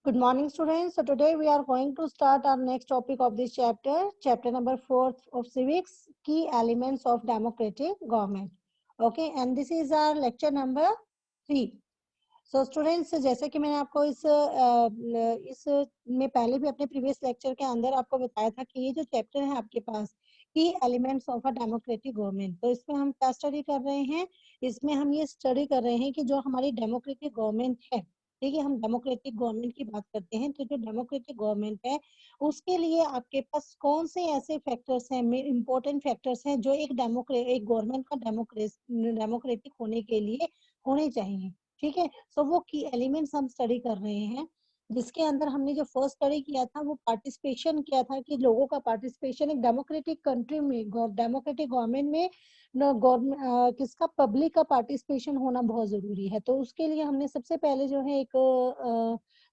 Good morning, students. So today we are going to start our next topic of this chapter number 4 of civics, key elements of democratic government. Okay, and this is our lecture number 3. So students, जैसे कि मैंने आपको इस में पहले भी अपने previous lecture के अंदर आपको बताया था कि ये जो चैप्टर है आपके पास की elements of a democratic government, तो इसमें हम क्या स्टडी कर रहे हैं? इसमें हम ये स्टडी कर रहे हैं कि जो हमारी डेमोक्रेटिक गवर्नमेंट है, ठीक है, हम डेमोक्रेटिक गवर्नमेंट की बात करते हैं, तो जो डेमोक्रेटिक गवर्नमेंट है उसके लिए आपके पास कौन से ऐसे फैक्टर्स हैं, इंपॉर्टेंट फैक्टर्स हैं जो एक गवर्नमेंट का डेमोक्रेटिक होने के लिए होने चाहिए। ठीक है, सो वो की एलिमेंट्स हम स्टडी कर रहे हैं, जिसके अंदर हमने जो फर्स्ट स्टडी किया था वो पार्टिसिपेशन किया था कि लोगों का पार्टिसिपेशन एक डेमोक्रेटिक कंट्री में, डेमोक्रेटिक गवर्नमेंट में गवर्नमेंट किसका, पब्लिक का पार्टिसिपेशन होना बहुत जरूरी है। तो उसके लिए हमने सबसे पहले जो है एक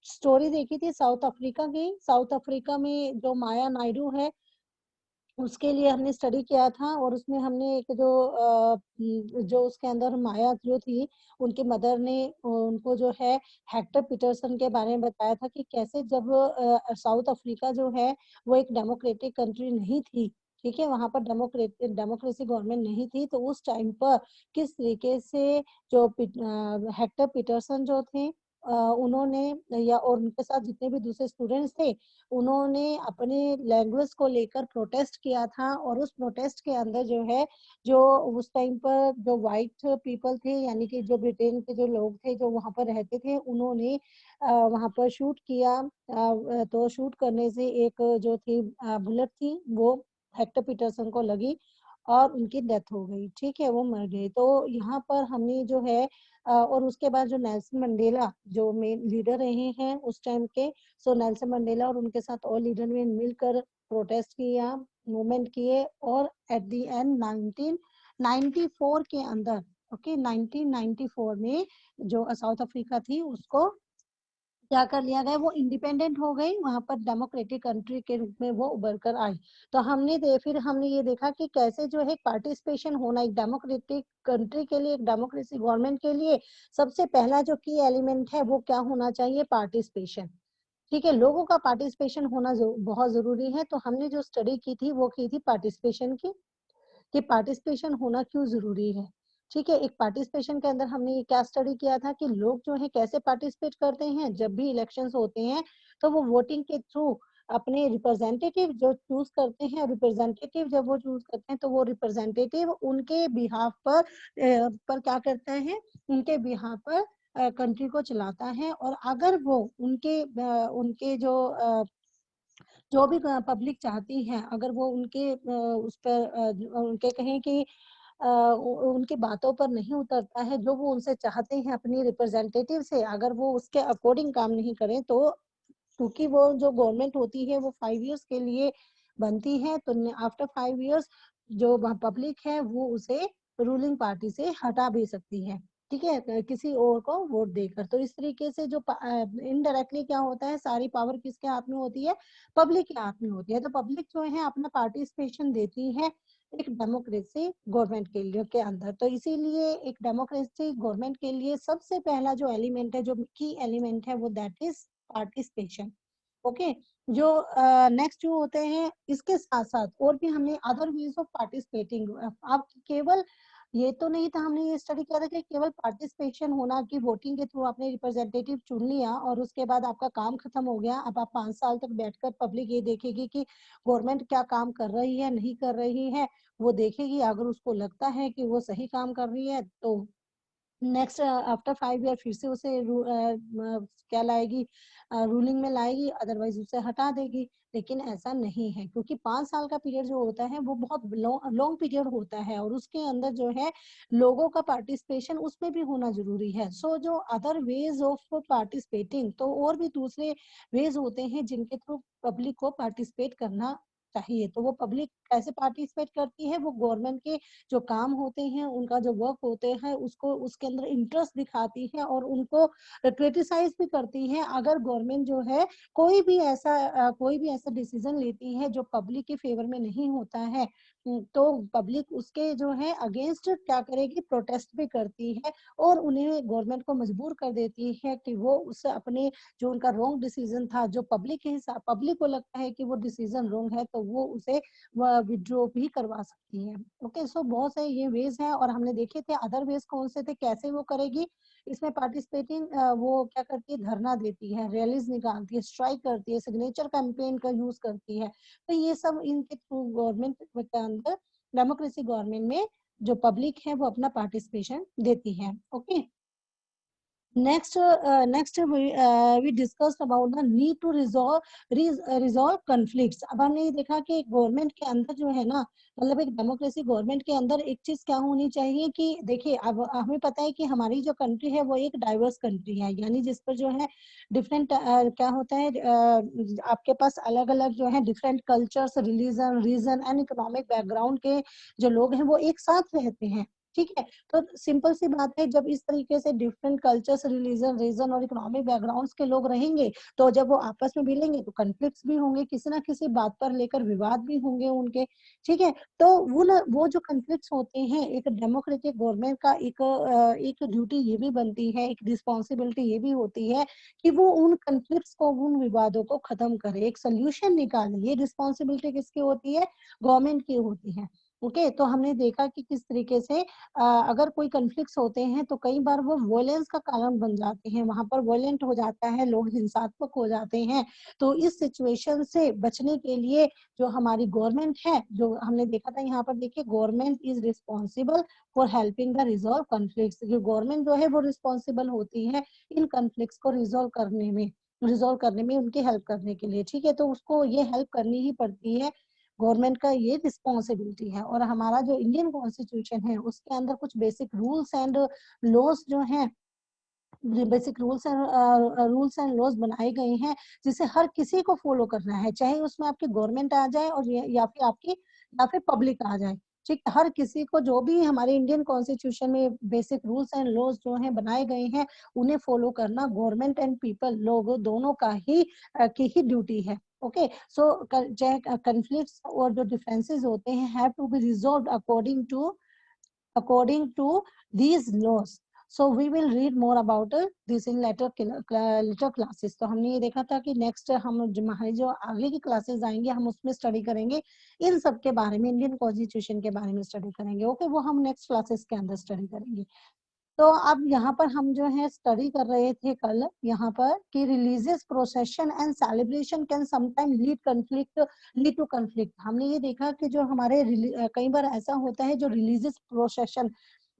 स्टोरी देखी थी साउथ अफ्रीका की। साउथ अफ्रीका में जो माया नायडू है उसके लिए हमने स्टडी किया था, और उसमें हमने एक जो उसके अंदर माया जो थी, उनके मदर ने उनको जो है हेक्टर पीटरसन के बारे में बताया था कि कैसे जब साउथ अफ्रीका जो है वो एक डेमोक्रेटिक कंट्री नहीं थी, ठीक है, वहां पर डेमोक्रेसी गवर्नमेंट नहीं थी, तो उस टाइम पर किस तरीके से जो हेक्टर पीटरसन जो थे उन्होंने या और उनके साथ जितने भी दूसरे स्टूडेंट्स थे, उन्होंने अपने लैंग्वेज को लेकर प्रोटेस्ट किया था। और उस प्रोटेस्ट के अंदर जो है, जो उस टाइम पर जो वाइट पीपल थे, यानी कि जो ब्रिटेन के जो लोग थे जो वहां पर रहते थे, उन्होंने वहां पर शूट किया। तो शूट करने से एक जो थी बुलेट थी वो हेक्टर पीटरसन को लगी और उनकी डेथ हो गई, ठीक है, वो मर गए। तो यहाँ पर हमने जो है और उसके बाद जो नेल्सन मंडेला जो मेन लीडर रहे हैं उस टाइम के, सो नेल्सन मंडेला और उनके साथ और लीडर ने मिलकर प्रोटेस्ट किया, मूवमेंट किए, और एट द एंड 1994 के अंदर, ओके, 1994 में जो साउथ अफ्रीका थी उसको क्या कर लिया गया, वो इंडिपेंडेंट हो गई, वहां पर डेमोक्रेटिक कंट्री के रूप में वो उभर कर आई। तो फिर हमने ये देखा कि कैसे जो है पार्टिसिपेशन होना एक डेमोक्रेटिक कंट्री के लिए, एक डेमोक्रेसी गवर्नमेंट के लिए सबसे पहला जो की एलिमेंट है वो क्या होना चाहिए, पार्टिसिपेशन। ठीक है, लोगों का पार्टिसिपेशन होना बहुत जरूरी है। तो हमने जो स्टडी की थी वो की थी पार्टिसिपेशन की, कि पार्टिसिपेशन होना क्यों जरूरी है। ठीक है, एक पार्टिसिपेशन के अंदर हमने ये क्या स्टडी किया था कि लोग जो है कैसे पार्टिसिपेट करते हैं, जब भी इलेक्शंस होते हैं तो वो वोटिंग के थ्रू अपने रिप्रेजेंटेटिव जो चूज करते हैं, रिप्रेजेंटेटिव जब वो चूज करते हैं तो वो रिप्रेजेंटेटिव उनके बिहाफ पर क्या करता है, उनके बिहाफ पर कंट्री को चलाता है। और अगर वो उनके जो भी पब्लिक चाहती है, अगर वो उनके उस पर उनके कहें कि उनकी बातों पर नहीं उतरता है, जो वो उनसे चाहते हैं अपनी रिप्रेजेंटेटिव से, अगर वो उसके अकॉर्डिंग काम नहीं करें, तो क्योंकि वो जो गवर्नमेंट होती है वो 5 इयर्स के लिए बनती है, तो आफ्टर 5 इयर्स जो पब्लिक है वो उसे रूलिंग पार्टी से हटा भी सकती है, ठीक है, किसी और को वोट देकर। तो इस तरीके से जो इनडायरेक्टली क्या होता है, सारी पावर किसके हाथ में होती है, पब्लिक के हाथ में होती है। तो पब्लिक जो है अपना पार्टिसिपेशन देती है एक डेमोक्रेसी गवर्नमेंट के लिए के अंदर। तो इसीलिए एक डेमोक्रेसी गवर्नमेंट के लिए सबसे पहला जो एलिमेंट है, जो की एलिमेंट है, वो दैट इज पार्टिसिपेशन। ओके, जो नेक्स्ट जो होते हैं, इसके साथ साथ और भी हमने अदर वेज ऑफ पार्टिसिपेटिंग। आप केवल ये तो नहीं था, हमने ये स्टडी किया था कि केवल पार्टिसिपेशन होना कि वोटिंग के थ्रू आपने रिप्रेजेंटेटिव चुन लिया और उसके बाद आपका काम खत्म हो गया, अब आप 5 साल तक बैठकर पब्लिक ये देखेगी कि गवर्नमेंट क्या काम कर रही है, नहीं कर रही है, वो देखेगी। अगर उसको लगता है कि वो सही काम कर रही है तो नेक्स्ट आफ्टर 5 ईयर फिर से उसे क्या लाएगी, रूलिंग में लाएगी, अदरवाइज उसे हटा देगी। लेकिन ऐसा नहीं है, क्योंकि 5 साल का पीरियड जो होता है वो बहुत लॉन्ग पीरियड होता है, और उसके अंदर जो है लोगों का पार्टिसिपेशन उसमें भी होना जरूरी है। सो जो अदर वेज ऑफ पार्टिसिपेटिंग, तो और भी दूसरे वेज होते हैं जिनके थ्रू पब्लिक को पार्टिसिपेट करना चाहिए। तो वो पब्लिक कैसे पार्टिसिपेट करती है, वो गवर्नमेंट के जो काम होते हैं, उनका जो वर्क होते हैं, उसको उसके अंदर इंटरेस्ट दिखाती है और उनको क्रिटिसाइज भी करती है अगर गवर्नमेंट जो है कोई भी ऐसा डिसीजन लेती है जो पब्लिक के फेवर में नहीं होता है। तो पब्लिक उसके जो है अगेंस्ट क्या करेगी, प्रोटेस्ट भी करती है और उन्हें गवर्नमेंट को मजबूर कर देती है कि वो उस अपने जो उनका रॉन्ग डिसीजन था, जो पब्लिक के हिसाब पब्लिक को लगता है कि वो डिसीजन रॉन्ग है, तो वो उसे विड्रॉ भी करवा सकती है। ओके, सो बहुत सारे ये वेज हैं और हमने देखे थे अदर वेज कौन से थे, कैसे वो करेगी। इसमें पार्टिसिपेटिंग वो क्या करती है, धरना देती है, रैलीज निकालती है, स्ट्राइक करती है, सिग्नेचर कैंपेन का यूज करती है। तो ये सब इनके थ्रू गवर्नमेंट के अंदर, डेमोक्रेसी गवर्नमेंट में जो पब्लिक है वो अपना पार्टिसिपेशन देती है। Okay, next we discussed about the need to resolve conflicts। अब हमने ये देखा कि गवर्नमेंट के अंदर जो है ना, मतलब एक डेमोक्रेसी गवर्नमेंट के अंदर एक चीज क्या होनी चाहिए कि देखिए, अब हमें पता है कि हमारी जो कंट्री है वो एक डाइवर्स कंट्री है, यानी जिस पर जो है डिफरेंट क्या होता है, आपके पास अलग अलग जो है different cultures, religion, region and economic background के जो लोग हैं वो एक साथ रहते हैं। ठीक है, तो सिंपल सी बात है, जब इस तरीके से डिफरेंट कल्चर्स, रिलीजन, रीजन और इकोनॉमिक बैकग्राउंड्स के लोग रहेंगे, तो जब वो आपस में मिलेंगे तो कॉन्फ्लिक्ट्स भी होंगे, किसी ना किसी बात पर लेकर विवाद भी होंगे उनके। ठीक है, तो वो जो कॉन्फ्लिक्ट्स होते हैं, एक डेमोक्रेटिक गवर्नमेंट का एक ड्यूटी ये भी बनती है, एक रिस्पॉन्सिबिलिटी ये भी होती है कि वो उन कॉन्फ्लिक्ट्स को, उन विवादों को खत्म करे, एक सोल्यूशन निकाले। ये रिस्पॉन्सिबिलिटी किसकी होती है, गवर्नमेंट की होती है। ओके, तो हमने देखा कि किस तरीके से अगर कोई कॉन्फ्लिक्ट्स होते हैं तो कई बार वो वॉयलेंस का कारण बन जाते हैं, वहां पर वॉयलेंट हो जाता है, लोग हिंसात्मक हो जाते हैं। तो इस सिचुएशन से बचने के लिए जो हमारी गवर्नमेंट है, जो हमने देखा था यहाँ पर, देखिए, government is responsible for helping the resolve conflicts. जो गवर्नमेंट जो है वो रिस्पॉन्सिबल होती है इन कॉन्फ्लिक्ट्स को रिजोल्व करने में उनकी हेल्प करने के लिए। ठीक है, तो उसको ये हेल्प करनी ही पड़ती है, गवर्नमेंट का ये रिस्पॉन्सिबिलिटी है। और हमारा जो इंडियन कॉन्स्टिट्यूशन है उसके अंदर कुछ बेसिक रूल्स एंड लॉज जो हैं, बेसिक रूल्स एंड लॉज बनाए गए हैं जिसे हर किसी को फॉलो करना है, चाहे उसमें आपकी गवर्नमेंट आ जाए और या फिर पब्लिक आ जाए। ठीक है, हर किसी को, जो भी हमारे इंडियन कॉन्स्टिट्यूशन में बेसिक रूल्स एंड लॉज जो हैं बनाए गए हैं, उन्हें फॉलो करना गवर्नमेंट एंड पीपल, लोगों दोनों का ही की ही ड्यूटी है। ओके, सो कॉन्फ्लिक्ट्स और जो डिफरेंसेस होते हैं have to be resolved according to these laws. So we will read more about this in later classes। तो हमने ये देखा था कि नेक्स्ट हम हमारी जो आगे की क्लासेस आएंगे हम उसमें स्टडी करेंगे इन सब के बारे में, इंडियन कॉन्स्टिट्यूशन के बारे में स्टडी करेंगे। ओके, वो हम नेक्स्ट क्लासेस के अंदर स्टडी करेंगे। तो अब यहाँ पर हम जो है स्टडी कर रहे थे कल यहाँ पर कि religious procession and celebration can sometime lead to conflict. हमने ये देखा कि जो हमारे कई बार ऐसा होता है, जो रिलीजियस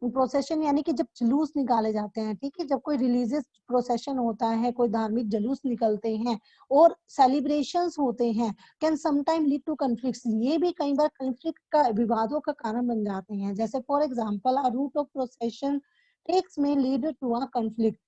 प्रोसेशन यानी कि जब जुलूस निकाले जाते हैं, ठीक है, जब कोई रिलीजियस प्रोसेशन होता है, कोई धार्मिक जुलूस निकलते हैं और सेलिब्रेशंस होते हैं, can sometime lead to conflicts, ये भी कई बार कॉन्फ्लिक्ट का, विवादों का कारण बन जाते हैं। जैसे for example a route of procession takes may lead to a conflict.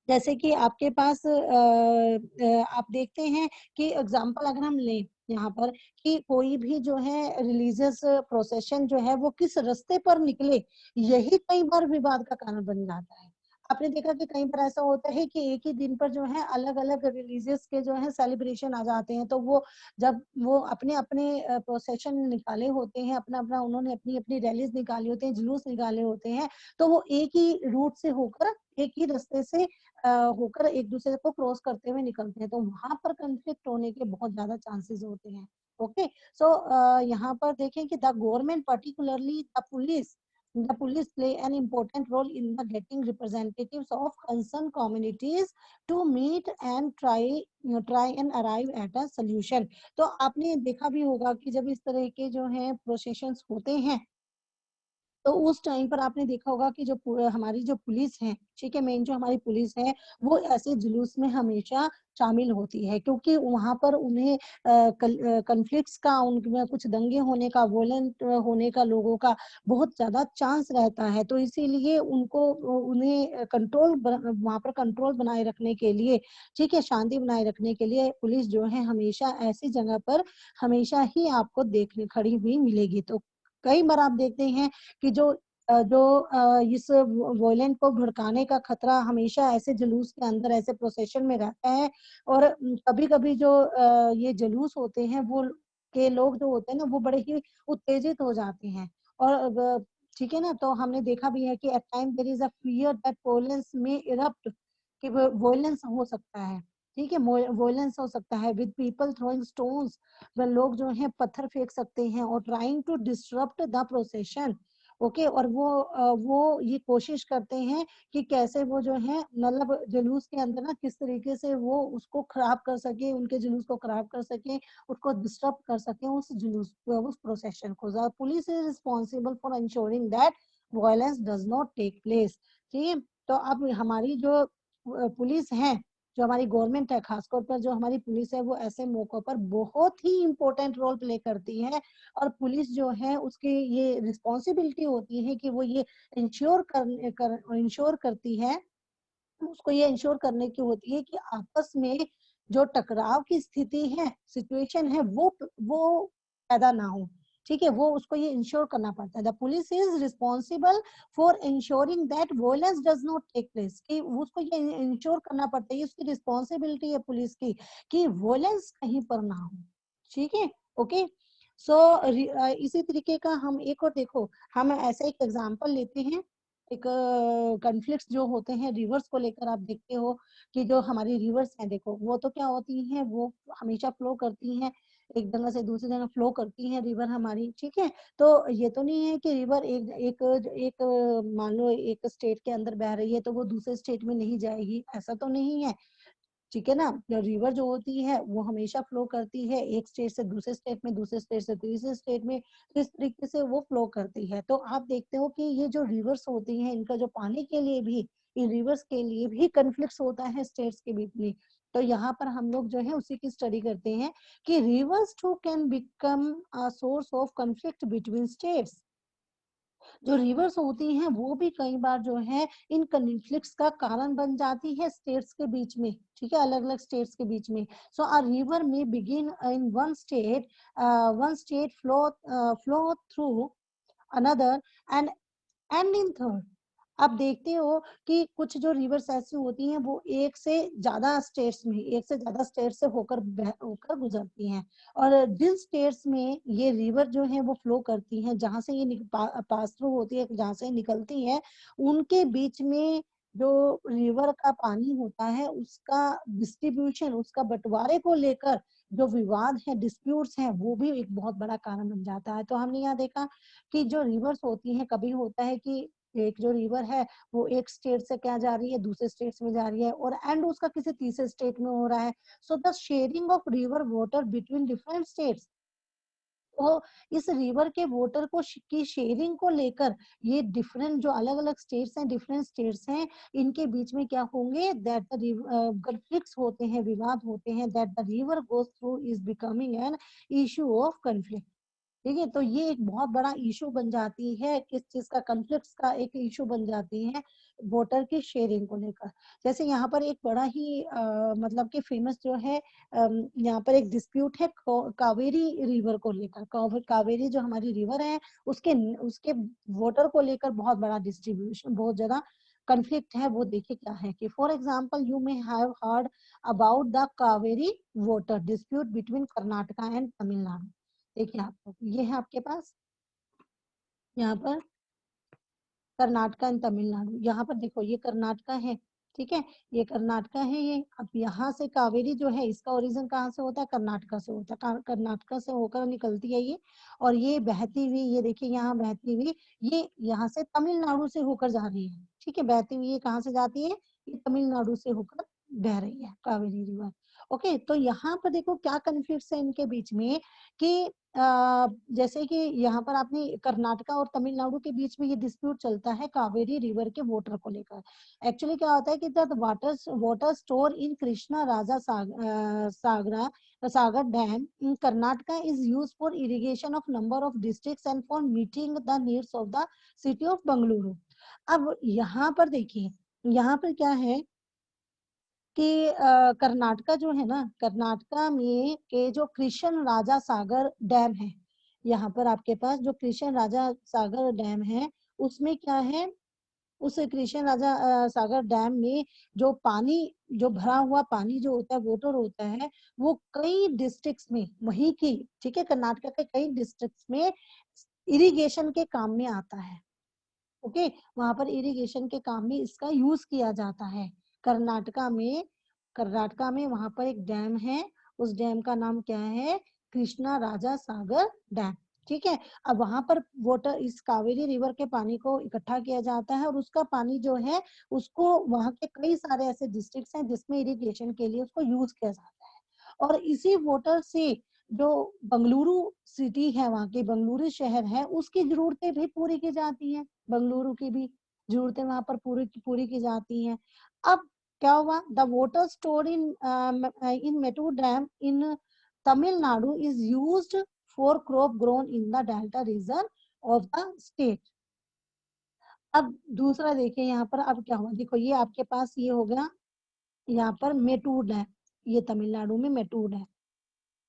जैसे कि आपके पास आप देखते हैं कि एग्जांपल अगर हम लें यहाँ पर कि कोई भी जो है रिलीजियस प्रोसेशन जो है वो किस रास्ते पर निकले, यही कई बार विवाद का कारण बन जाता है। आपने देखा कि कई बार ऐसा होता है कि एक ही दिन पर जो है अलग अलग रिलीजियस के जो है सेलिब्रेशन आ जाते हैं, तो वो जब वो अपने अपने प्रोसेशन निकाले होते हैं, अपना अपना उन्होंने अपनी अपनी रैलीज निकाली होते हैं, जुलूस निकाले होते हैं, तो वो एक ही रूट से होकर, एक ही रास्ते से होकर एक दूसरे को क्रॉस करते हुए निकलते हैं, तो वहां पर कंफ्लिक्ट होने के बहुत ज्यादा चांसेस होते हैं। ओके, सो यहाँ पर देखें कि the government particularly the police play an important role in the getting representatives of concerned communities to meet and try and arrive at a solution। तो आपने देखा भी होगा कि जब इस तरह के जो है प्रोसेशंस होते हैं तो उस टाइम पर आपने देखा होगा कि जो हमारी जो पुलिस है, ठीक है, मेन जो हमारी पुलिस है, वो ऐसे जुलूस में हमेशा शामिल होती है, क्योंकि वहां पर उन्हें कन्फ्लिक्ट्स का, उनमें कुछ दंगे होने का, वोलेंट होने का, लोगों का बहुत ज्यादा चांस रहता है। तो इसीलिए उनको उन्हें कंट्रोल, वहां पर कंट्रोल बनाए रखने के लिए, ठीक है, शांति बनाए रखने के लिए पुलिस जो है हमेशा ऐसी जगह पर हमेशा ही आपको देखने खड़ी हुई मिलेगी। तो कई बार आप देखते हैं कि इस वॉयलेंट को भड़काने का खतरा हमेशा ऐसे जुलूस के अंदर, ऐसे प्रोसेशन में रहता है। और कभी कभी जो ये जुलूस होते हैं, वो के लोग जो होते हैं ना, वो बड़े ही उत्तेजित हो जाते हैं। और ठीक है ना, तो हमने देखा भी है कि at time there is a fear that violence may erupt, कि वॉयलेंस हो सकता है, ठीक है, वॉयलेंस हो सकता है विद पीपल थ्रोइंग स्टोन्स, वह लोग जो हैं पत्थर फेंक सकते हैं, और trying to disrupt the procession. Okay, और वो ये कोशिश करते हैं कि कैसे वो जो है, मतलब जुलूस के अंदर ना किस तरीके से वो उसको खराब कर सके, उनके जुलूस को खराब कर सके, उसको डिस्टर्ब कर सके, उस जुलूस उस प्रोसेशन को। The police is responsible for ensuring that violence does not take place. ठीक है, तो अब हमारी जो पुलिस है, जो हमारी गवर्नमेंट है, खासतौर पर जो हमारी पुलिस है, वो ऐसे मौकों पर बहुत ही इम्पोर्टेंट रोल प्ले करती है। और पुलिस जो है, उसकी ये रिस्पॉन्सिबिलिटी होती है कि वो ये इंश्योर करती है, उसको ये इंश्योर करने की होती है कि आपस में जो टकराव की स्थिति है, सिचुएशन है, वो पैदा ना हो। ठीक है, वो उसको ये इंश्योर करना पड़ता है। The police is responsible for ensuring that violence does not take place, कि उसको ये इंश्योर करना पड़ता है, उसकी रिस्पॉन्सिबिलिटी है पुलिस की, कि वोलेंस कहीं पर ना हो। ठीक है, ओके। सो इसी तरीके का हम एक और देखो, हम ऐसे एक एग्जांपल लेते हैं। एक कॉन्फ्लिक्ट्स जो होते हैं रिवर्स को लेकर, आप देखते हो कि जो हमारी रिवर्स हैं, देखो वो तो क्या होती हैं, वो हमेशा फ्लो करती हैं, एक जगह से दूसरी जगह फ्लो करती है रिवर हमारी। ठीक है, तो ये तो नहीं है कि रिवर एक एक एक मान लो एक स्टेट के अंदर बह रही है तो वो दूसरे स्टेट में नहीं जाएगी, ऐसा तो नहीं है। ठीक है ना, जो रिवर जो होती है वो हमेशा फ्लो करती है, एक स्टेट से दूसरे स्टेट में, दूसरे स्टेट से तीसरे स्टेट में, तो इस तरीके से वो फ्लो करती है। तो आप देखते हो कि ये जो रिवर्स होती हैं, इनका जो पानी के लिए भी, इन रिवर्स के लिए भी कन्फ्लिक्ट होता है स्टेट्स के बीच में। तो यहाँ पर हम लोग जो है उसी की स्टडी करते हैं कि rivers too can become a source of conflict between states. जो रिवर्स होती हैं वो भी कई बार जो है इन कन्फ्लिक्ट्स का कारण बन जाती है स्टेट्स के बीच में। ठीक है, अलग अलग स्टेट्स के बीच में। सो अ रिवर में begin in one state flow through another and and in third. आप देखते हो कि कुछ जो रिवर्स ऐसी होती हैं, वो एक से ज्यादा स्टेट्स में, एक से ज्यादा स्टेट से होकर गुजरती हैं। और जिन स्टेट्स में ये रिवर जो है वो फ्लो करती हैं, जहां से ये पास थ्रू होती है, जहां से निकलती है, उनके बीच में जो रिवर का पानी होता है, उसका डिस्ट्रीब्यूशन, उसका बंटवारे को लेकर जो विवाद है, डिस्प्यूट्स हैं, वो भी एक बहुत बड़ा कारण बन जाता है। तो हमने यहाँ देखा कि जो रिवर्स होती हैं, कभी होता है कि एक जो रिवर है वो एक स्टेट से क्या जा रही है, दूसरे स्टेट्स में जा रही है, और एंड उसका किसी तीसरे स्टेट में हो रहा है। So the sharing of river water between different states, तो इस रिवर के वाटर को की शेयरिंग को लेकर ये डिफरेंट जो अलग अलग स्टेट्स हैं, डिफरेंट स्टेट्स हैं, इनके बीच में क्या होंगे, दैट द कन्फ्लिक्ट्स होते हैं, विवाद होते हैं, that the river goes through is becoming an issue of conflict. ठीक है, तो ये एक बहुत बड़ा इशू बन जाती है, किस चीज का, कॉन्फ्लिक्ट्स का एक इशू बन जाती है वोटर की शेयरिंग को लेकर। जैसे यहाँ पर एक बड़ा ही मतलब कि फेमस जो है, यहाँ पर एक डिस्प्यूट है कावेरी रिवर को लेकर। कावेरी जो हमारी रिवर है, उसके उसके वोटर को लेकर बहुत बड़ा डिस्ट्रीब्यूशन, बहुत ज्यादा कॉन्फ्लिक्ट है। वो देखिए क्या है कि for example you may have heard about the Kaveri water dispute between Karnataka and Tamil Nadu. देखिए आपको ये है आपके पास यहाँ पर कर्नाटका एंड तमिलनाडु। यहाँ पर देखो ये कर्नाटका है, ठीक है, ये कर्नाटका है ये। अब यहाँ से कावेरी जो है, इसका ओरिजिन कहाँ से होता है, कर्नाटका से होता है, कर्नाटका से होकर निकलती है ये। और ये बहती हुई, ये देखिए यहाँ बहती हुई, ये यहाँ से तमिलनाडु से होकर जा रही है। ठीक है, बहती हुई ये कहाँ से जाती है, ये तमिलनाडु से होकर बह रही है कावेरी रिवर। ओके, तो यहाँ पर देखो क्या कन्फ्लिक्ट है इनके बीच में कि जैसे कि यहाँ पर आपने कर्नाटका और तमिलनाडु के बीच में ये डिस्प्यूट चलता है कावेरी रिवर के वाटर को लेकर। एक्चुअली क्या होता है कि the water store in Krishna Raja Sagar dam in Karnataka is use for irrigation of number of districts and for meeting the needs of the city of Bengaluru. अब यहाँ पर देखिए, यहाँ पर क्या है कि कर्नाटका जो है ना, कर्नाटका में के जो कृष्ण राजा सागर डैम है, यहाँ पर आपके पास जो कृष्ण राजा सागर डैम है, उसमें क्या है, उस कृष्ण राजा सागर डैम में जो पानी, जो भरा हुआ पानी जो होता है, वाटर होता है, वो कई डिस्ट्रिक्ट्स में वहीं की, ठीक है, कर्नाटका के कई डिस्ट्रिक्ट्स में इरिगेशन के काम में आता है। ओके, वहां पर इरिगेशन के काम में इसका यूज किया जाता है। कर्नाटका में, कर्नाटका में वहां पर एक डैम है, उस डैम का नाम क्या है, कृष्णा राजा सागर डैम, ठीक है। अब वहां पर वाटर, इस कावेरी रिवर के पानी को इकट्ठा किया जाता है और उसका पानी जो है उसको, वहां के कई सारे ऐसे डिस्ट्रिक्ट्स हैं जिसमें इरिगेशन के लिए उसको यूज किया जाता है। और इसी वाटर से जो बंगलुरु सिटी है, वहां की बंगलुरु शहर है, उसकी जरूरतें भी पूरी की जाती हैं, बंगलुरु की भी जरूरतें वहां पर पूरी की जाती हैं। अब क्या हुआ, the water store in Mettur dam in Tamil Nadu is used for crop grown in the delta region of the state. अब दूसरा देखिए यहाँ पर, अब क्या हुआ, देखो ये आपके पास ये हो गया यहाँ पर मेटूर डैम, ये तमिलनाडु में मेटूर डैम।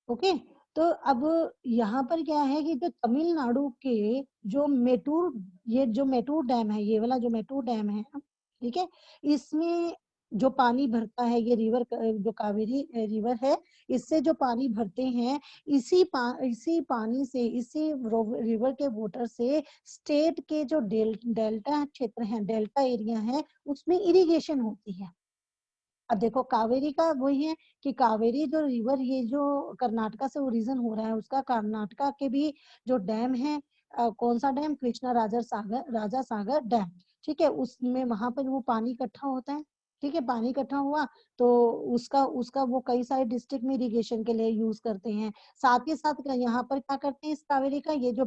ओके, तो अब यहाँ पर क्या है कि जो तमिलनाडु के जो मेटूर, ये जो मेटूर डैम है, ये वाला जो मेटूर डैम है, ठीक है, इसमें जो पानी भरता है, ये रिवर जो कावेरी रिवर है, इससे जो पानी भरते हैं, इसी पानी से, इसी रिवर के वाटर से स्टेट के जो डेल्टा क्षेत्र हैं, डेल्टा एरिया है, उसमें इरिगेशन होती है। अब देखो कावेरी का वही है कि कावेरी जो रिवर, ये जो कर्नाटका से ओरिजिन हो रहा है, उसका कर्नाटका के भी जो डैम है, कौन सा डैम, कृष्णा राजा सागर डैम, ठीक है, उसमें वहां पर वो पानी इकट्ठा होता है, ठीक है, पानी इकट्ठा हुआ तो उसका उसका वो कई सारे डिस्ट्रिक्ट में इरिगेशन के लिए यूज करते हैं। साथ ही साथ यहाँ पर क्या करते हैं, इस कावेरी का, ये जो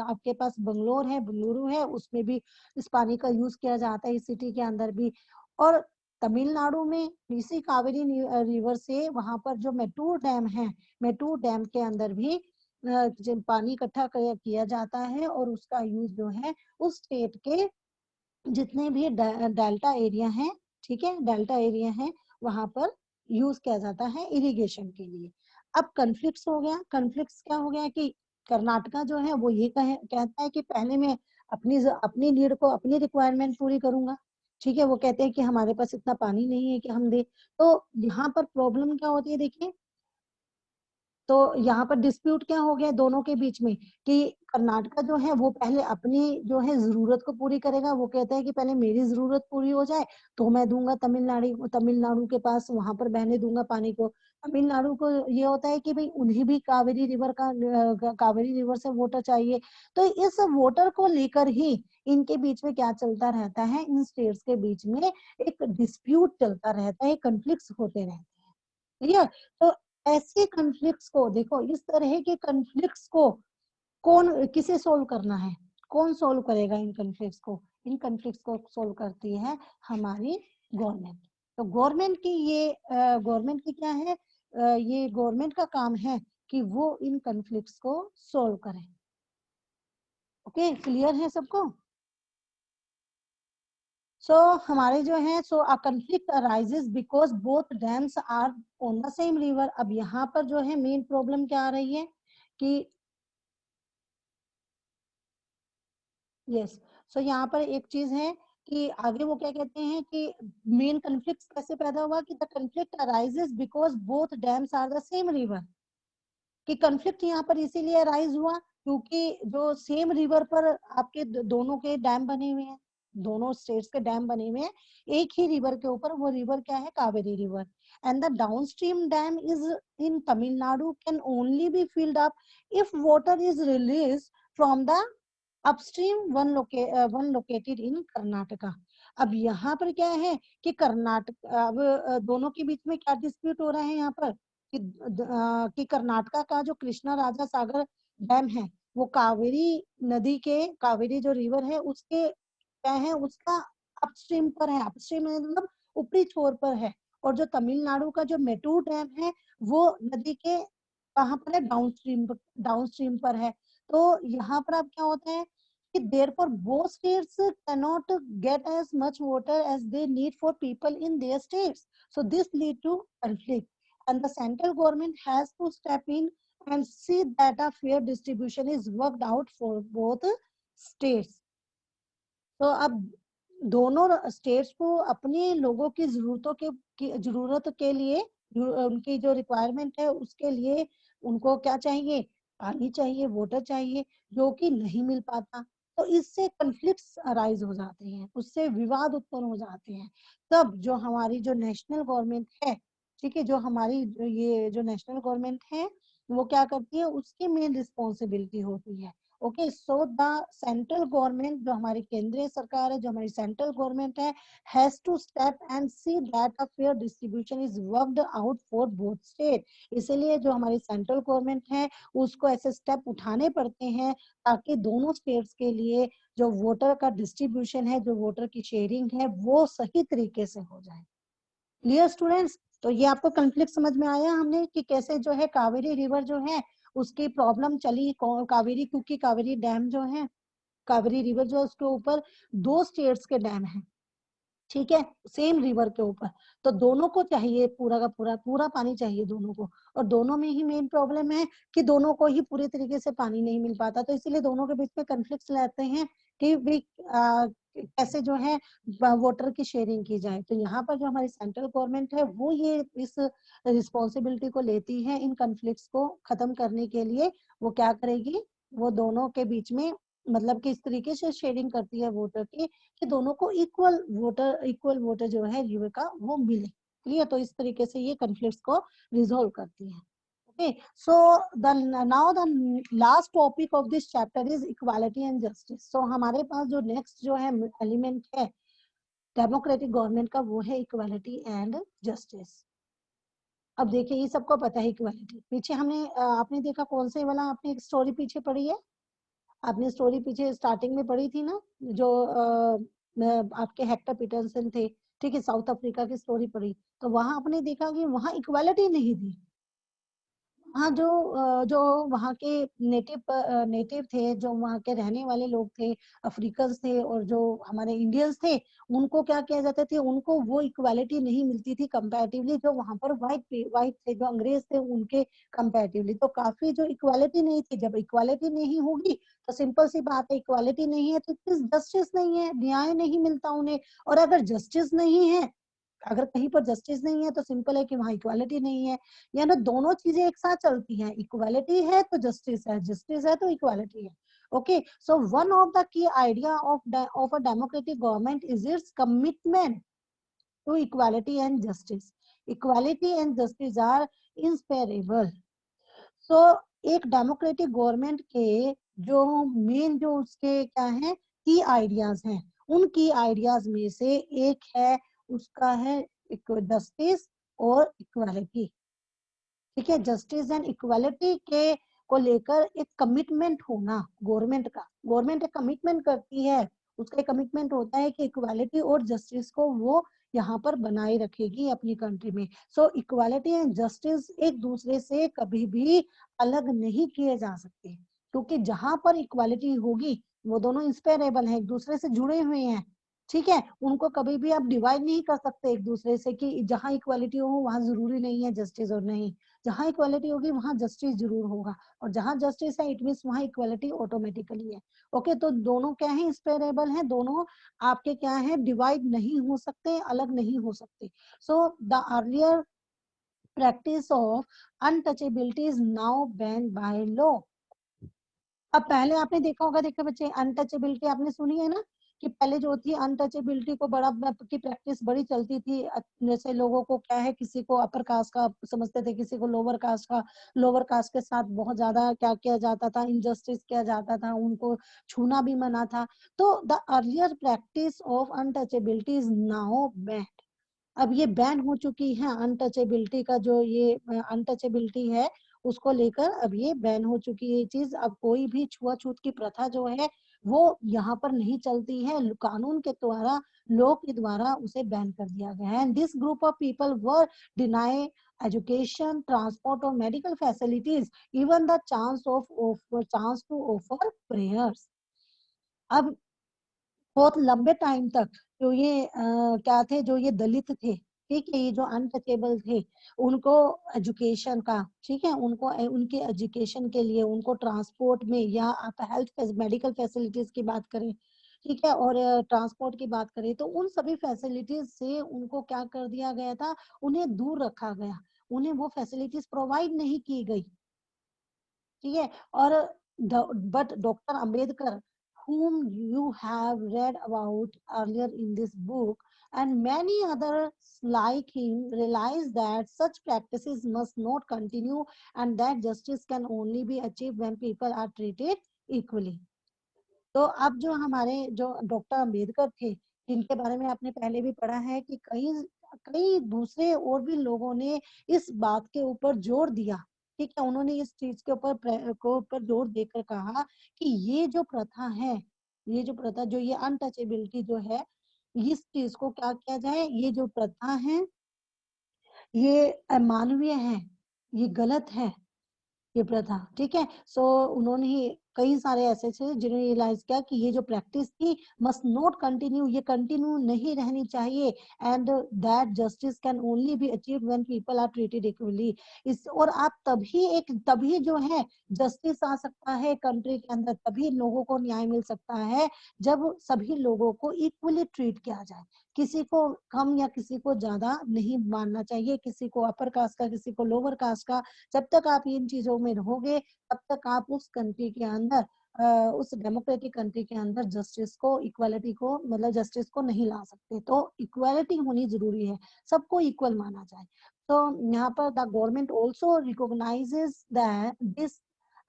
आपके पास बंगलोर है, बंगलुरु है, उसमें भी इस पानी का यूज किया जाता है, इस सिटी के अंदर भी। और तमिलनाडु में इसी कावेरी रिवर से वहां पर जो मेटूर डैम है, मेटूर डैम के अंदर भी पानी इकट्ठा किया जाता है और उसका यूज जो है उस स्टेट के जितने भी डेल्टा एरिया है, ठीक है, डेल्टा एरिया है, वहां पर यूज किया जाता है इरिगेशन के लिए। अब कन्फ्लिक्ट्स हो गया, कन्फ्लिक्ट्स क्या हो गया कि कर्नाटका जो है वो ये कहता है कि पहले मैं अपनी अपनी नीड को, अपनी रिक्वायरमेंट पूरी करूंगा, ठीक है, वो कहते हैं कि हमारे पास इतना पानी नहीं है कि हम दे। तो यहाँ पर प्रॉब्लम क्या होती है, देखिए, तो यहाँ पर डिस्प्यूट क्या हो गया दोनों के बीच में कि कर्नाटका जो है वो पहले अपनी जो है जरूरत को पूरी करेगा, वो कहता है कि पहले मेरी जरूरत पूरी हो जाए तो मैं दूंगा तमिलनाडु के पास, वहां पर बहने दूंगा पानी को। तमिलनाडु को ये होता है कि भाई उन्हें भी कावेरी रिवर से वाटर चाहिए। तो इस वाटर को लेकर ही इनके बीच में क्या चलता रहता है, इन स्टेट्स के बीच में एक डिस्प्यूट चलता रहता है, कन्फ्लिक्ट होते रहते हैं, क्लियर। तो ऐसे कन्फ्लिक्ट्स को देखो, इस तरह के कन्फ्लिक्ट्स को कौन, किसे सोल्व करना है, कौन सोल्व करेगा इन कन्फ्लिक्ट्स को, इन कन्फ्लिक्ट्स को सोल्व करती है हमारी गवर्नमेंट। तो गवर्नमेंट की ये गवर्नमेंट की क्या है, ये गवर्नमेंट का काम है कि वो इन कन्फ्लिक्ट्स को सोल्व करे। ओके, क्लियर है सबको। सो हमारे जो है, so a conflict arises because both dams are on the same river. अब यहाँ पर जो है मेन प्रॉब्लम क्या आ रही है कि, यस, सो यहाँ पर एक चीज है कि आगे वो क्या कहते हैं कि मेन कंफ्लिक्ट कैसे पैदा हुआ, कि the conflict arises because both dams are the same river. कि कंफ्लिक्ट यहाँ पर इसीलिए अराइज हुआ क्योंकि जो सेम रिवर पर आपके दोनों के डैम बने हुए हैं, दोनों स्टेट्स के डैम बने हुए हैं एक ही रिवर के ऊपर, वो रिवर क्या है, Kaveri river. And the downstream dam is in Tamil Nadu can only be filled up if water is release from the upstream one located in Karnataka. अब यहाँ पर क्या है कि कर्नाटक, अब दोनों के बीच में क्या डिस्प्यूट हो रहा है यहाँ पर कि कर्नाटका का जो कृष्णा राजा सागर डैम है वो कावेरी नदी के, कावेरी जो रिवर है उसके क्या है, उसका अपस्ट्रीम पर है, अपस्ट्रीम मतलब ऊपरी छोर पर है। और जो तमिलनाडु का जो मेटूर डैम है वो नदी के कहाँ पर है, डाउनस्ट्रीम पर है। तो यहाँ पर अब क्या होता है कि therefore both states cannot get as much water as they need for people in their states. So this lead to conflict, and the central government has to step in and see that a fair distribution is worked out for both states. तो अब दोनों states को अपने लोगों की जरूरतों की जरूरत के लिए, उनकी जो रिक्वायरमेंट है उसके लिए उनको क्या चाहिए, पानी चाहिए, वाटर चाहिए, जो कि नहीं मिल पाता। तो इससे कन्फ्लिक्ट्स अराइज हो जाते हैं, उससे विवाद उत्पन्न हो जाते हैं। तब जो हमारी जो नेशनल गवर्नमेंट है, ठीक है, जो हमारी ये जो नेशनल गवर्नमेंट है वो क्या करती है, उसकी मेन रिस्पॉन्सिबिलिटी होती है। Okay, so the central government, जो हमारी केंद्रीय सरकार है, जो हमारी सेंट्रल गवर्नमेंट है, has to step and see that a fair distribution is worked out for both state. इसलिए जो हमारी सेंट्रल गवर्नमेंट है उसको ऐसे स्टेप उठाने पड़ते हैं ताकि दोनों स्टेट्स के लिए जो वोटर का डिस्ट्रीब्यूशन है, जो वोटर की शेयरिंग है, वो सही तरीके से हो जाए। Clear students? तो ये आपको कॉन्फ्लिक्ट समझ में आया हमने कि कैसे जो है कावेरी रिवर जो है उसकी प्रॉब्लम चली, कावेरी, क्योंकि कावेरी डैम जो है, कावेरी रिवर जो है उसके ऊपर दो स्टेट्स के डैम हैं, ठीक है, सेम रिवर के ऊपर। तो दोनों को चाहिए, पूरा का पूरा पूरा पानी चाहिए दोनों को, और दोनों में ही मेन प्रॉब्लम है कि दोनों को ही पूरे तरीके से पानी नहीं मिल पाता। तो इसीलिए दोनों के बीच में कन्फ्लिक्ट रहते हैं कि भी कैसे जो है वाटर की शेयरिंग की जाए। तो यहाँ पर जो हमारी सेंट्रल गवर्नमेंट है वो ये इस रिस्पॉन्सिबिलिटी को लेती है इन कन्फ्लिक्ट्स को खत्म करने के लिए। वो क्या करेगी, वो दोनों के बीच में मतलब कि इस तरीके से शेयरिंग करती है वोटर की कि दोनों को इक्वल वोटर जो है रिवर का वो मिले। क्लियर? तो इस तरीके से ये कॉन्फ्लिक्ट्स को रिजोल्व करती है। Okay, so the now the last topic of this chapter is equality and justice. So हमारे पास जो नेक्स्ट जो है एलिमेंट है डेमोक्रेटिक गवर्नमेंट का, वो है इक्वालिटी एंड जस्टिस। अब देखिए, ये सबको पता है इक्वालिटी। पीछे हमने आपने देखा कौन से वाला, आपने एक स्टोरी पीछे पढ़ी है, आपने स्टोरी पीछे स्टार्टिंग में पढ़ी थी ना, जो आपके हेक्टर पीटरसन थे, ठीक है, साउथ अफ्रीका की स्टोरी पढ़ी। तो वहां आपने देखा कि वहां इक्वालिटी नहीं थी। हाँ, जो वहाँ के नेटिव थे, जो वहाँ के रहने वाले लोग थे, अफ्रीकन्स थे, और जो हमारे इंडियंस थे, उनको क्या किया जाता थे, उनको वो इक्वालिटी नहीं मिलती थी कंपैरेटिवली जो वहाँ पर वाइट थे, जो अंग्रेज थे उनके कंपैरेटिवली। तो काफी जो इक्वालिटी नहीं थी, जब इक्वालिटी नहीं होगी तो सिंपल सी बात है, इक्वालिटी नहीं है तो जस्टिस नहीं है, न्याय नहीं मिलता उन्हें। और अगर जस्टिस नहीं है, अगर कहीं पर जस्टिस नहीं है तो सिंपल है कि वहां इक्वालिटी नहीं है। यानी दोनों चीजें एक साथ चलती हैं, इक्वालिटी है तो जस्टिस है, जस्टिस है तो इक्वालिटी है। Okay, so one of the key idea of a democratic government is its commitment to equality and justice. Equality and justice are inseparable. So एक डेमोक्रेटिक गवर्नमेंट के जो मेन जो उसके क्या है की आइडियाज हैं, उन की आइडियाज में से एक है, उसका है जस्टिस और इक्वालिटी। ठीक है, जस्टिस एंड इक्वालिटी के को लेकर एक कमिटमेंट होना गवर्नमेंट का, गवर्नमेंट एक कमिटमेंट करती है, उसका कमिटमेंट होता है कि इक्वालिटी और जस्टिस को वो यहाँ पर बनाए रखेगी अपनी कंट्री में। सो इक्वालिटी एंड जस्टिस एक दूसरे से कभी भी अलग नहीं किए जा सकते, क्योंकि जहां पर इक्वालिटी होगी वो दोनों इंसेपरेबल हैं, एक दूसरे से जुड़े हुए हैं। ठीक है, उनको कभी भी आप डिवाइड नहीं कर सकते एक दूसरे से कि जहां इक्वालिटी हो वहां जरूरी नहीं है जस्टिस, और नहीं, जहां इक्वालिटी होगी वहां जस्टिस जरूर होगा, और जहां जस्टिस है इट मींस वहां इक्वालिटी ऑटोमेटिकली है। ओके, तो दोनों क्या है, इंसेपरेबल है, दोनों आपके क्या है, डिवाइड नहीं हो सकते, अलग नहीं हो सकते। So the earlier practice of untouchability is now banned by law. अब पहले आपने देखा होगा, देखो बच्चे, अनटचेबिलिटी आपने सुनी है ना, कि पहले जो थी अनटचेबिलिटी को बड़ा की प्रैक्टिस बड़ी चलती थी। जैसे लोगों को क्या है, किसी को अपर कास्ट का समझते थे, किसी को लोअर कास्ट का, लोअर कास्ट के साथ बहुत ज्यादा क्या किया जाता था, इनजस्टिस किया जाता था, उनको छूना भी मना था। तो the earlier practice of untouchability is now ban. अब ये बैन हो चुकी है, अनटचेबिलिटी का जो ये अनटचेबिलिटी है उसको लेकर अब ये बैन हो चुकी है ये चीज। अब कोई भी छुआछूत की प्रथा जो है वो यहाँ पर नहीं चलती है, कानून के द्वारा, लॉ के द्वारा उसे बैन कर दिया गया है। And this group of people were deny education, transport और medical facilities, even the chance to offer prayers. अब बहुत लंबे टाइम तक जो ये क्या थे, जो ये दलित थे, ठीक है, ये जो अनटचेबल थे, उनको एजुकेशन का, ठीक है, उनको उनके एजुकेशन के लिए, उनको ट्रांसपोर्ट में, या आप हेल्थ मेडिकल फैसिलिटीज की बात करें, ठीक है, और ट्रांसपोर्ट की बात करें, तो उन सभी फैसिलिटीज से उनको क्या कर दिया गया था, उन्हें दूर रखा गया, उन्हें वो फैसिलिटीज प्रोवाइड नहीं की गई, ठीक है। और but doctor Ambedkar, whom you have read about earlier in this book, and many others like him, realized that such practices must not continue and that justice can only be achieved when people are treated equally. तो अब जो हमारे जो doctor Ambedkar थे, जिनके बारे में आपने पहले भी पढ़ा है कि कई कई दूसरे और भी लोगों ने इस बात के ऊपर जोर दिया, ठीक है, उन्होंने इस चीज के ऊपर जोर देकर कहा कि ये जो प्रथा है, ये जो प्रथा, जो ये अनटचेबिलिटी जो है, इस चीज को क्या किया जाए, ये जो प्रथा है ये अमानवीय है, ये गलत है, ये प्रथा, ठीक है। सो उन्होंने ही कई सारे ऐसे थे जिन्होंने रियलाइज किया कि ये जो प्रैक्टिस थी मस्ट नॉट कंटिन्यू, ये कंटिन्यू नहीं रहनी चाहिए, and that justice can only be achieved when people are treated equally. इस और आप तभी जो है जस्टिस आ सकता है कंट्री के अंदर, तभी लोगों को न्याय मिल सकता है जब सभी लोगों को इक्वली ट्रीट किया जाए, किसी को कम या किसी को ज्यादा नहीं मानना चाहिए, किसी को अपर कास्ट का, किसी को लोअर कास्ट का। जब तक आप इन चीजों में रहोगे तब तक आप उस कंट्री के अंदर, उस डेमोक्रेटिक कंट्री के अंदर जस्टिस को, इक्वालिटी को, मतलब जस्टिस को नहीं ला सकते। तो इक्वालिटी होनी जरूरी है, सबको इक्वल माना जाए। तो यहाँ पर the government also recognises that this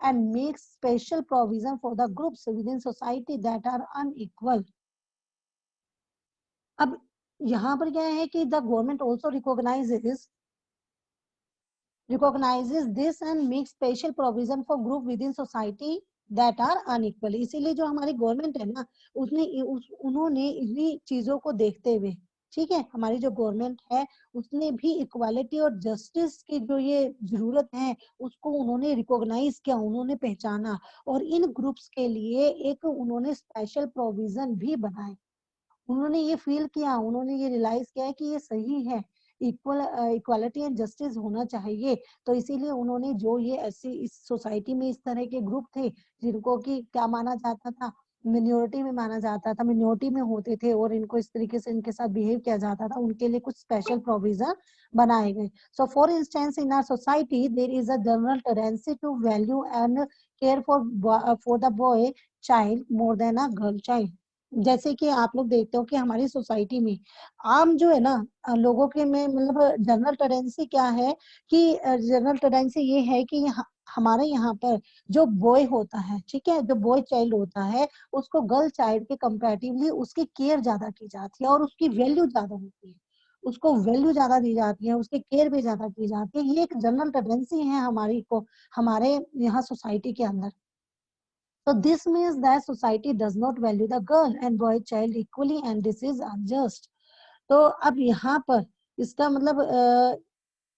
and makes special provision for the groups within society that are unequal. अब यहाँ पर क्या है कि the government also recognizes this and makes special provision for group within society that are unequal. इसीलिए जो हमारी government है ना, उन्होंने इन्हीं चीजों को देखते हुए, ठीक है, हमारी जो गवर्नमेंट है उसने भी इक्वालिटी और जस्टिस की जो ये जरूरत है उसको उन्होंने रिकॉग्नाइज किया, उन्होंने पहचाना, और इन ग्रुप्स के लिए एक उन्होंने स्पेशल प्रोविजन भी बनाए। उन्होंने ये फील किया, उन्होंने ये रियलाइज किया कि ये सही है, इक्वालिटी एंड जस्टिस होना चाहिए। तो इसीलिए उन्होंने जो ये ऐसी इस सोसाइटी में इस तरह के ग्रुप थे जिनको कि क्या माना जाता था, मिनोरिटी में माना जाता था, मिनोरिटी में होते थे और इनको इस तरीके से इनके साथ बिहेव किया जाता था, उनके लिए कुछ स्पेशल प्रोविजन बनाए गए। So for instance in our society there is a general tendency to value and care for the boy child more than a girl child. जैसे कि आप लोग देखते हो कि हमारी सोसाइटी में आम जो है ना, लोगों के में मतलब जनरल टेंडेंसी क्या है कि जनरल टेंडेंसी ये है कि हमारे यहाँ पर जो बॉय होता है, ठीक है, जो बॉय चाइल्ड होता है उसको गर्ल चाइल्ड के कंपैरेटिवली उसकी केयर ज्यादा की जाती है और उसकी वैल्यू ज्यादा होती है, उसको वैल्यू ज्यादा दी जाती है, उसकी केयर भी ज्यादा की जाती है। ये एक जनरल टेंडेंसी है हमारे यहाँ सोसाइटी के अंदर। So this means that society does not value the girl and boy child equally and this is unjust. तो अब यहाँ पर इसका मतलब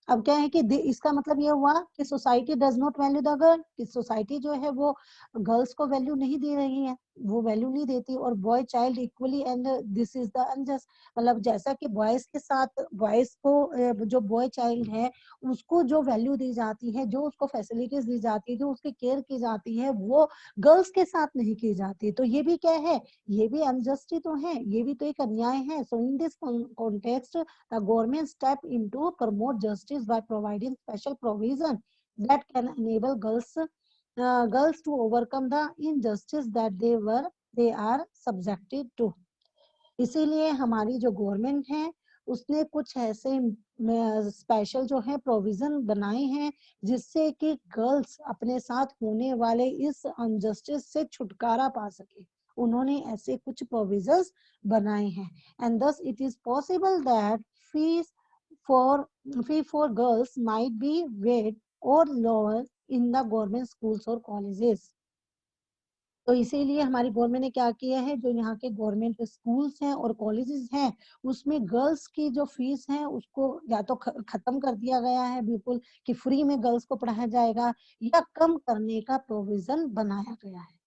अब क्या है कि इसका मतलब ये हुआ कि society does not value the girl, कि सोसाइटी जो है वो गर्ल्स को वैल्यू नहीं दे रही है, वो वैल्यू नहीं देती, और boy child equally and this is the unjust. मतलब जैसा कि बॉयज के साथ बॉयज को जो बॉय चाइल्ड है उसको जो वैल्यू दी जाती है, जो उसको फैसिलिटीज दी जाती है, जो उसकी केयर की जाती है, वो गर्ल्स के साथ नहीं की जाती। तो ये भी क्या है, ये भी अनजस्टी तो है, ये भी तो एक अन्याय है। So in this context the government step into promote justice by providing special provision that can enable girls to overcome the injustice that they were they are subjected to. इसीलिए हमारी जो गवर्नमेंट है उसने कुछ ऐसे स्पेशल जो है provision बनाए हैं जिससे कि गर्ल्स अपने साथ होने वाले इस अनजस्टिस से छुटकारा पा सके। उन्होंने ऐसे कुछ प्रोविजंस बनाए हैं and thus it is possible that fees for fee for girls might be waived or lower in the government schools or colleges. तो इसीलिए हमारी गवर्नमेंट ने क्या किया है, जो यहाँ के गवर्नमेंट स्कूल्स हैं और कॉलेजेस हैं उसमें गर्ल्स की जो फीस है उसको या तो खत्म कर दिया गया है बिल्कुल कि फ्री में गर्ल्स को पढ़ाया जाएगा, या कम करने का प्रोविजन बनाया गया है।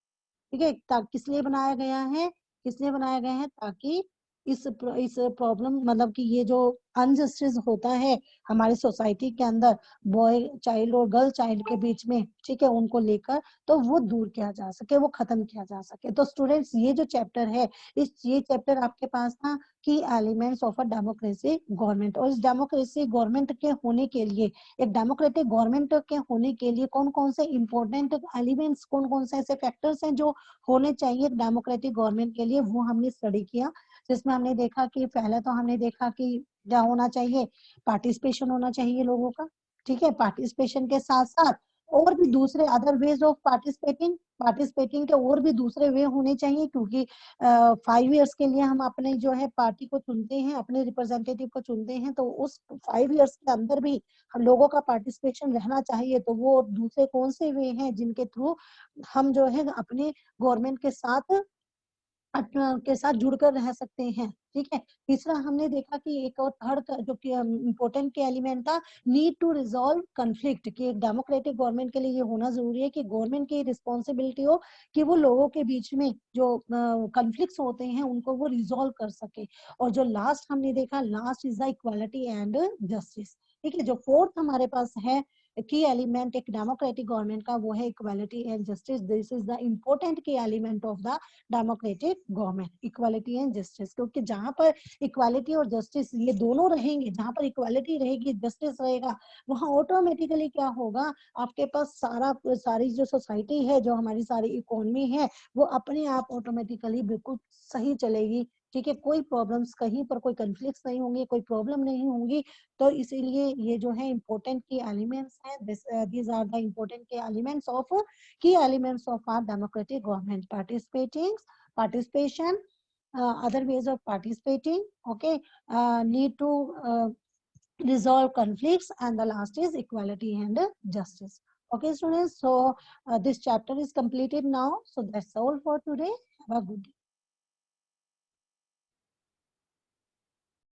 ठीक है, किस लिए बनाया गया है, किस लिए बनाया गया है, ताकि इस प्रॉब्लम मतलब कि ये जो अनजस्टिस होता है हमारी सोसाइटी के अंदर बॉय चाइल्ड और गर्ल चाइल्ड के बीच में, ठीक है, उनको लेकर तो वो दूर किया जा सके, वो खत्म किया जा सके। तो स्टूडेंट्स ये जो चैप्टर है ये चैप्टर आपके पास था की elements of a democracy government. और इस डेमोक्रेसी गवर्नमेंट के होने के लिए, एक डेमोक्रेटिक गवर्नमेंट के होने के लिए कौन कौन से इंपॉर्टेंट एलिमेंट्स, कौन कौन से ऐसे फैक्टर्स हैं जो होने चाहिए डेमोक्रेटिक गवर्नमेंट के लिए, वो हमने स्टडी किया। जिसमें हमने देखा कि पहले तो हमने देखा कि क्या होना चाहिए, पार्टिसिपेशन होना चाहिए लोगों का। ठीक है, पार्टिसिपेशन के साथ साथ और भी दूसरे अदर वेज ऑफ पार्टिसिपेटिंग के और भी दूसरे वे होने चाहिए, क्योंकि 5 इयर्स के लिए हम अपने जो है पार्टी को चुनते हैं, अपने रिप्रेजेंटेटिव को चुनते हैं, तो उस 5 इयर्स के अंदर भी हम लोगों का पार्टिसिपेशन रहना चाहिए। तो वो दूसरे कौन से वे हैं जिनके थ्रू हम जो है अपने गवर्नमेंट के साथ जुड़कर रह सकते हैं। ठीक है, तीसरा हमने देखा कि एक और थर्ड जो कि इम्पोर्टेंट के एलिमेंट था, नीड टू रिजॉल्व कन्फ्लिक्ट, कि एक डेमोक्रेटिक गवर्नमेंट के लिए ये होना जरूरी है कि गवर्नमेंट की रिस्पॉन्सिबिलिटी हो कि वो लोगों के बीच में जो कन्फ्लिक्ट्स होते हैं उनको वो रिजॉल्व कर सके। और जो लास्ट हमने देखा, last is the equality and justice. ठीक है, जो फोर्थ हमारे पास है की एलिमेंट एक डेमोक्रेटिक गवर्नमेंट का, वो है equality and justice. This is the important key element of the democratic government, equality and justice. क्योंकि जहां पर इक्वालिटी और जस्टिस ये दोनों रहेंगे, जहां पर इक्वालिटी रहेगी, जस्टिस रहेगा, वहां ऑटोमेटिकली क्या होगा, आपके पास सारी जो सोसाइटी है, जो हमारी सारी इकोनॉमी है, वो अपने आप ऑटोमेटिकली बिल्कुल सही चलेगी। ठीक है, कोई प्रॉब्लम्स कहीं पर कोई कन्फ्लिक्ट नहीं होंगे, कोई प्रॉब्लम नहीं होंगी। तो इसीलिए ये जो है इम्पोर्टेंट की एलिमेंट्स हैं, दीज आर द इम्पोर्टेंट की elements of key elements of our democratic government: participation, other ways of participating, okay, need to resolve conflicts, and the last is equality and justice. Okay, students, so this chapter is completed now. So that's all for today. Have a good day.